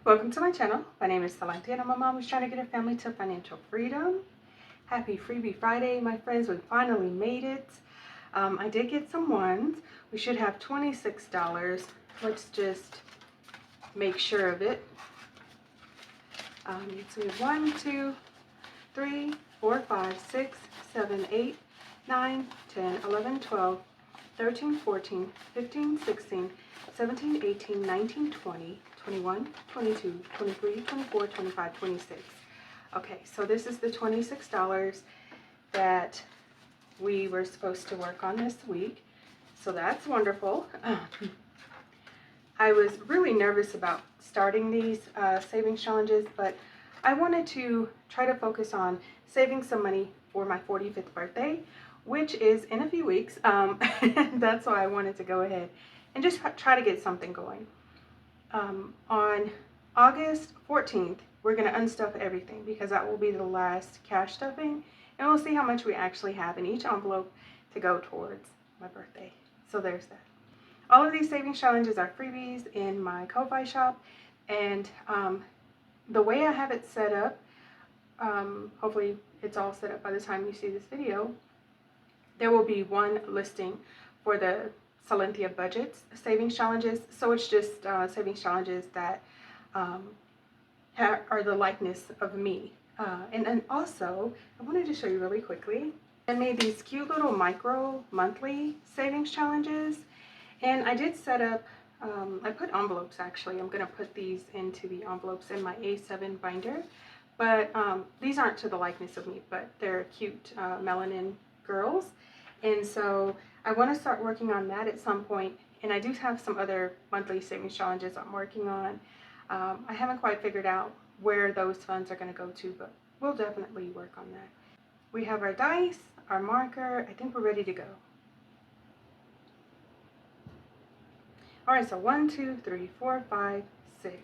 Welcome to my channel. My name is Silynthia and I'm a mom who's trying to get her family to financial freedom. Happy Freebie Friday, my friends. We finally made it. I did get some ones. We should have $26. Let's just make sure of it. So we have 1, 2, 3, 4, 5, 6, 7, 8, 9, 10, 11, 12, 13, 14, 15, 16, 17, 18, 19, 20, 21, 22, 23, 24, 25, 26. Okay, so this is the $26 that we were supposed to work on this week. So that's wonderful. I was really nervous about starting these savings challenges, but I wanted to try to focus on saving some money for my 45th birthday, which is in a few weeks. That's why I wanted to go ahead and just try to get something going. On August 14th, we're going to unstuff everything because that will be the last cash stuffing, and we'll see how much we actually have in each envelope to go towards my birthday. So there's that. All of these savings challenges are freebies in my Ko-Fi shop, and the way I have it set up, hopefully it's all set up by the time you see this video, there will be one listing for the Silynthia budgets savings challenges. So it's just savings challenges that are the likeness of me. And then also, I wanted to show you really quickly, I made these cute little micro monthly savings challenges. And I did set up, I put envelopes actually. I'm going to put these into the envelopes in my A7 binder. But these aren't to the likeness of me, but they're cute melanin girls. And so I want to start working on that at some point. And I do have some other monthly savings challenges I'm working on. I haven't quite figured out where those funds are going to go to, but we'll definitely work on that. We have our dice, our marker. I think we're ready to go. All right, so 1, 2, 3, 4, 5, 6.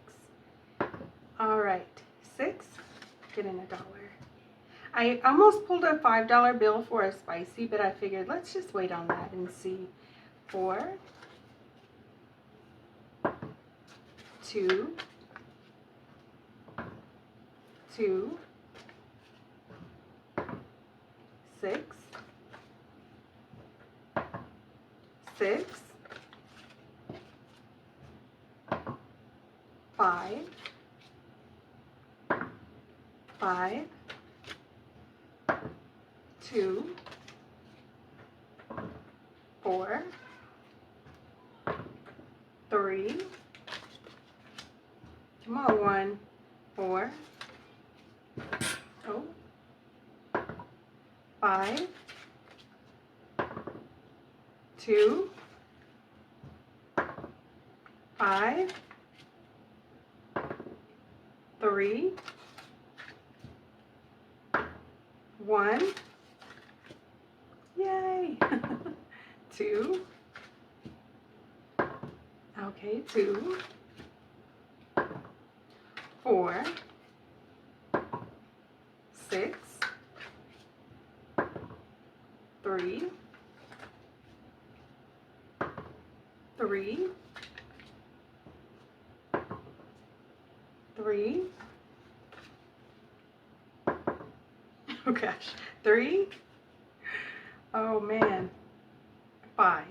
All right, 6, getting $1. I almost pulled a $5 bill for a spicy, but I figured let's just wait on that and see. 4, 2, 2, 6, 6, 5, 5, 2, 4, 3, come on, 1, 4, 5, 2, 5, 3, 1, yay, 2, okay, 2, 4, 6, 3, 3, 3, oh gosh, 3, oh man, 5.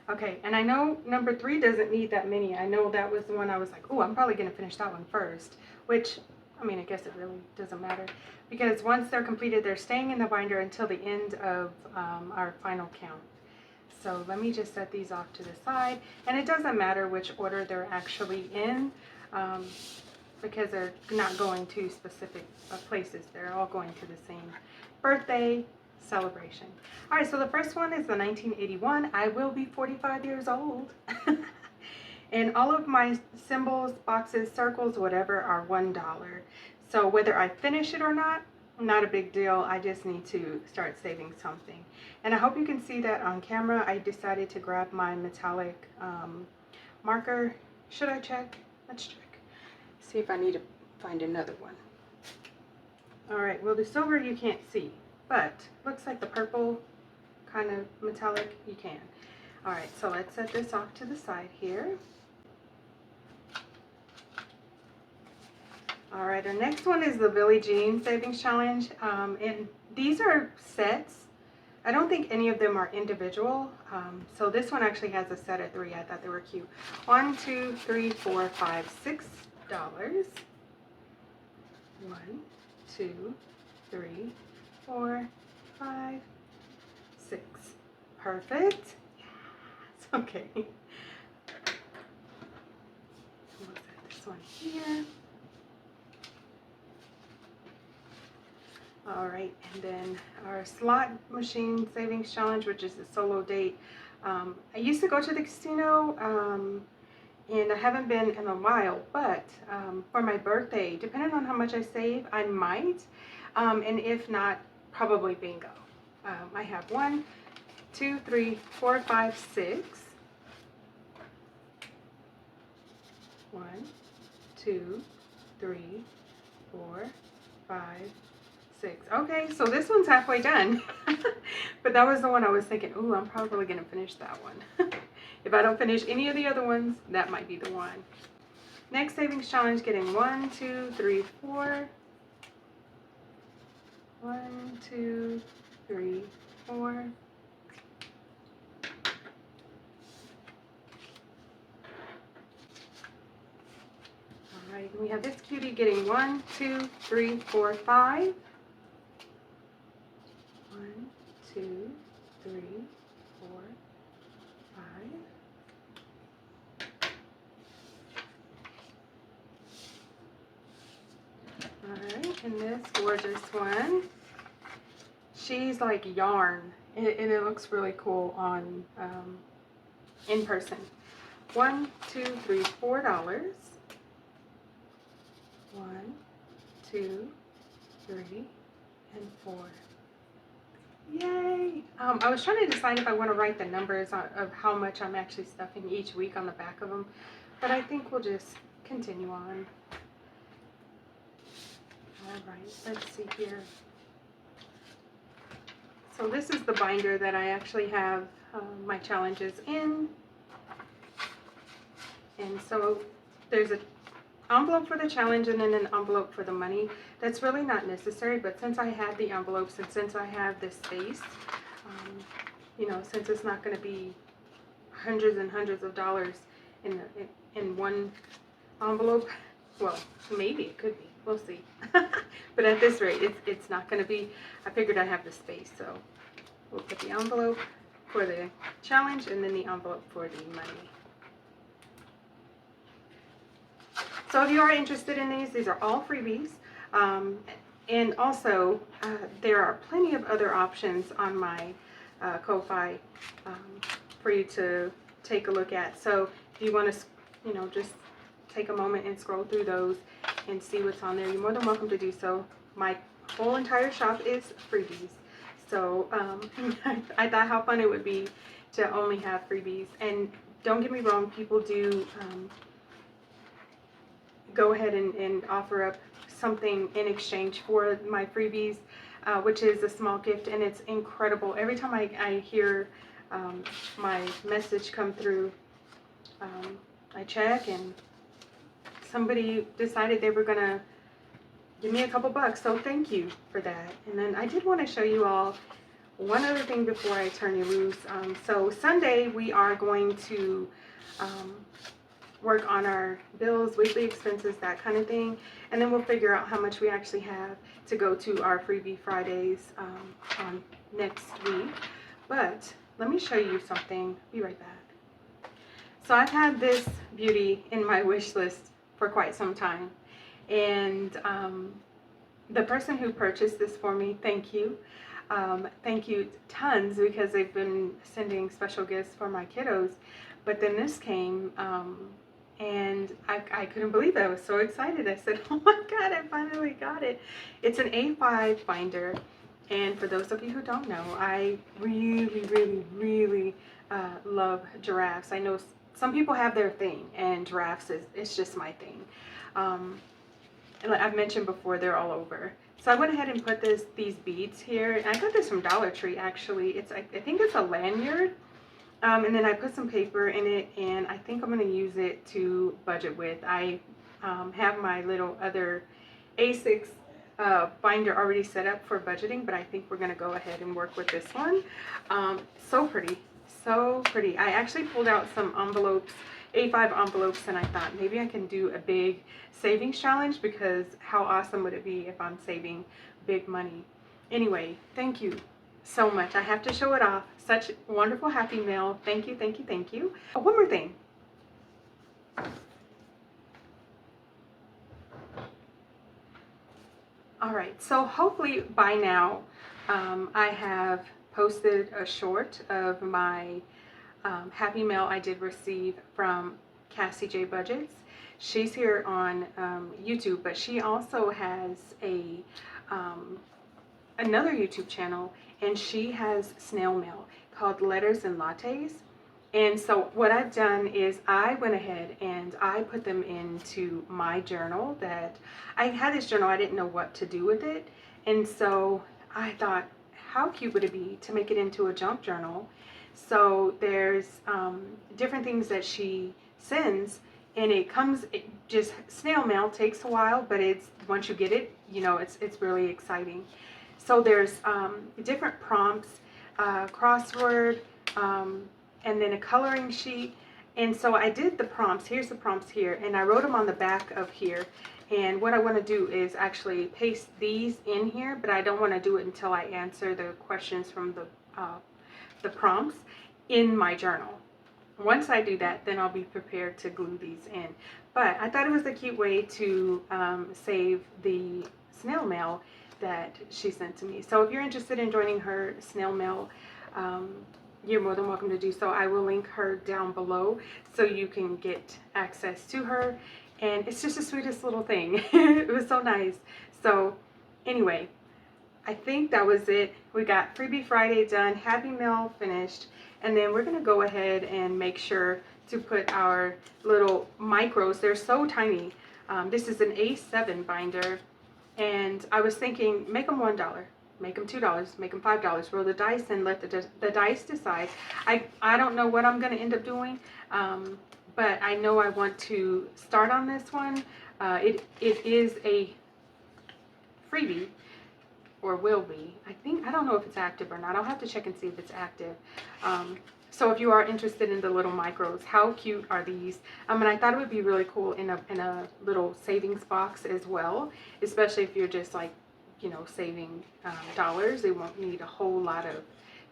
Okay, and I know number 3 doesn't need that many. I know that was the one I was like, oh, I'm probably going to finish that one first, which, I mean, I guess it really doesn't matter, because once they're completed, they're staying in the binder until the end of our final count. So let me just set these off to the side, and it doesn't matter which order they're actually in, because they're not going to specific places. They're all going to the same birthday celebration. All right, so the first one is the 1981. I will be 45 years old. And all of my symbols, boxes, circles, whatever are $1. So whether I finish it or not a big deal. I just need to start saving something. And I hope you can see that on camera. I decided to grab my metallic marker. Should I check? Let's check. See if I need to find another one. All right, well, the silver you can't see, but looks like the purple kind of metallic you can. All right, so let's set this off to the side here. All right, our next one is the Billie Jean Savings Challenge. And these are sets. I don't think any of them are individual. So this one actually has a set of 3. I thought they were cute. $1, 2, 3, 4, 5, $6. 1, 2, 3, 4, 5, 6. Perfect. Yes. Okay. We'll set this one here. All right, and then our slot machine savings challenge, which is the solo date. I used to go to the casino, and I haven't been in a while, but for my birthday, depending on how much I save, I might, and if not, probably bingo. I have 1, 2, 3, 4, 5, 6. 1, 2, 3, 4, 5, 6. Okay, so this one's halfway done. But that was the one I was thinking, ooh, I'm probably going to finish that one. If I don't finish any of the other ones, that might be the one. Next savings challenge, getting 1, 2, 3, 4. 1, 2, 3, 4. Alright, we have this cutie getting 1, 2, 3, 4, 5. 1, 2, 3, 4, 5. Alright, and this gorgeous one, she's like yarn, and it looks really cool on in person. 1, 2, 3, $4. 1, 2, 3, and 4. Yay! I was trying to decide if I want to write the numbers of how much I'm actually stuffing each week on the back of them, but I think we'll just continue on. Alright, let's see here. So this is the binder that I actually have my challenges in. And so there's an envelope for the challenge and then an envelope for the money. That's really not necessary, but since I have the envelopes and since I have this space, you know, since it's not going to be hundreds and hundreds of dollars in one envelope, well, maybe it could be. We'll see. But at this rate, it's not going to be. I figured I have the space, so we'll put the envelope for the challenge and then the envelope for the money. So if you are interested in these are all freebies. And also, there are plenty of other options on my Ko-Fi for you to take a look at. So if you want to, you know, just take a moment and scroll through those and see what's on there, you're more than welcome to do so. My whole entire shop is freebies. So I thought how fun it would be to only have freebies. And don't get me wrong, people do go ahead and offer up something in exchange for my freebies, which is a small gift, and it's incredible. Every time I hear my message come through, I check, and somebody decided they were gonna give me a couple bucks, so thank you for that. And then I did want to show you all one other thing before I turn you loose. So Sunday we are going to work on our bills, weekly expenses, that kind of thing, and then we'll figure out how much we actually have to go to our freebie Fridays on next week. But let me show you something. Be right back. So I've had this beauty in my wish list for quite some time, and the person who purchased this for me, thank you tons, because they've been sending special gifts for my kiddos. But then this came, and I couldn't believe it. I was so excited. I said, oh my God, I finally got it. It's an A5 binder, and for those of you who don't know, I really love giraffes. I know some people have their thing, and giraffes it's just my thing. And I've mentioned before, they're all over. So I went ahead and put these beads here, and I got this from Dollar Tree actually. I think it's a lanyard. And then I put some paper in it, and I think I'm going to use it to budget with. I have my little other A6 binder already set up for budgeting, but I think we're going to go ahead and work with this one. So pretty. So pretty. I actually pulled out some envelopes, A5 envelopes, and I thought maybe I can do a big savings challenge, because how awesome would it be if I'm saving big money. Anyway, thank you so much. I have to show it off. Such wonderful happy mail. Thank you, thank you, thank you. Oh, one more thing. All right, so hopefully by now I have posted a short of my happy mail I did receive from Cassie J Budgets. She's here on YouTube, but she also has a another YouTube channel, and she has snail mail called Letters and Lattes. And so what I've done is I went ahead and I put them into my journal. That I had this journal, I didn't know what to do with it, and so I thought, how cute would it be to make it into a junk journal? So there's different things that she sends, and it just snail mail takes a while, but it's once you get it, you know, it's really exciting. So there's different prompts, crossword, and then a coloring sheet. And so I did the prompts. Here's the prompts here, and I wrote them on the back of here. And what I want to do is actually paste these in here, but I don't want to do it until I answer the questions from the prompts in my journal. Once I do that, then I'll be prepared to glue these in. But I thought it was a cute way to save the snail mail that she sent to me. So if you're interested in joining her snail mail, you're more than welcome to do so. I will link her down below so you can get access to her. And it's just the sweetest little thing. It was so nice. So anyway, I think that was it. We got Freebie Friday done, Happy Mail finished, and then we're going to go ahead and make sure to put our little micros. They're so tiny. This is an A7 binder, and I was thinking, make them $1, make them $2, make them $5, roll the dice and let the dice decide. I don't know what I'm going to end up doing, but I know I want to start on this one. It is a freebie, or will be. I don't know if it's active or not. I'll have to check and see if it's active. So if you are interested in the little micros, how cute are these? And I thought it would be really cool in a little savings box as well, especially if you're just like, you know, saving dollars. It won't need a whole lot of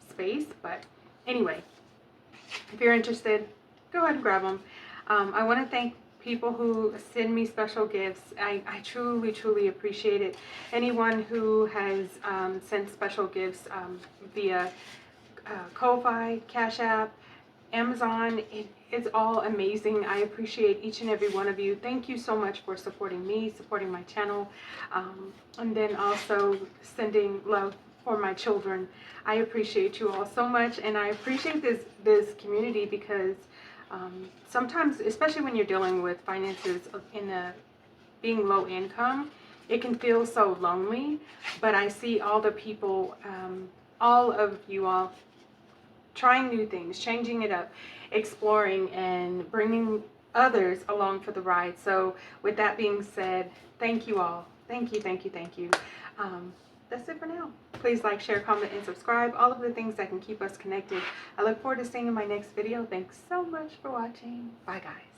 space. But anyway, if you're interested, go ahead and grab them. I want to thank people who send me special gifts. I truly appreciate it. Anyone who has sent special gifts via Ko-Fi, Cash App, Amazon, it's all amazing. I appreciate each and every one of you. Thank you so much for supporting me, supporting my channel, and then also sending love for my children. I appreciate you all so much, and I appreciate this community, because sometimes, especially when you're dealing with finances being low income, it can feel so lonely. But I see all the people, all of you all, trying new things, changing it up, exploring, and bringing others along for the ride. So with that being said, thank you all. Thank you, thank you, thank you. That's it for now. Please like, share, comment, and subscribe. All of the things that can keep us connected. I look forward to seeing you in my next video. Thanks so much for watching. Bye, guys.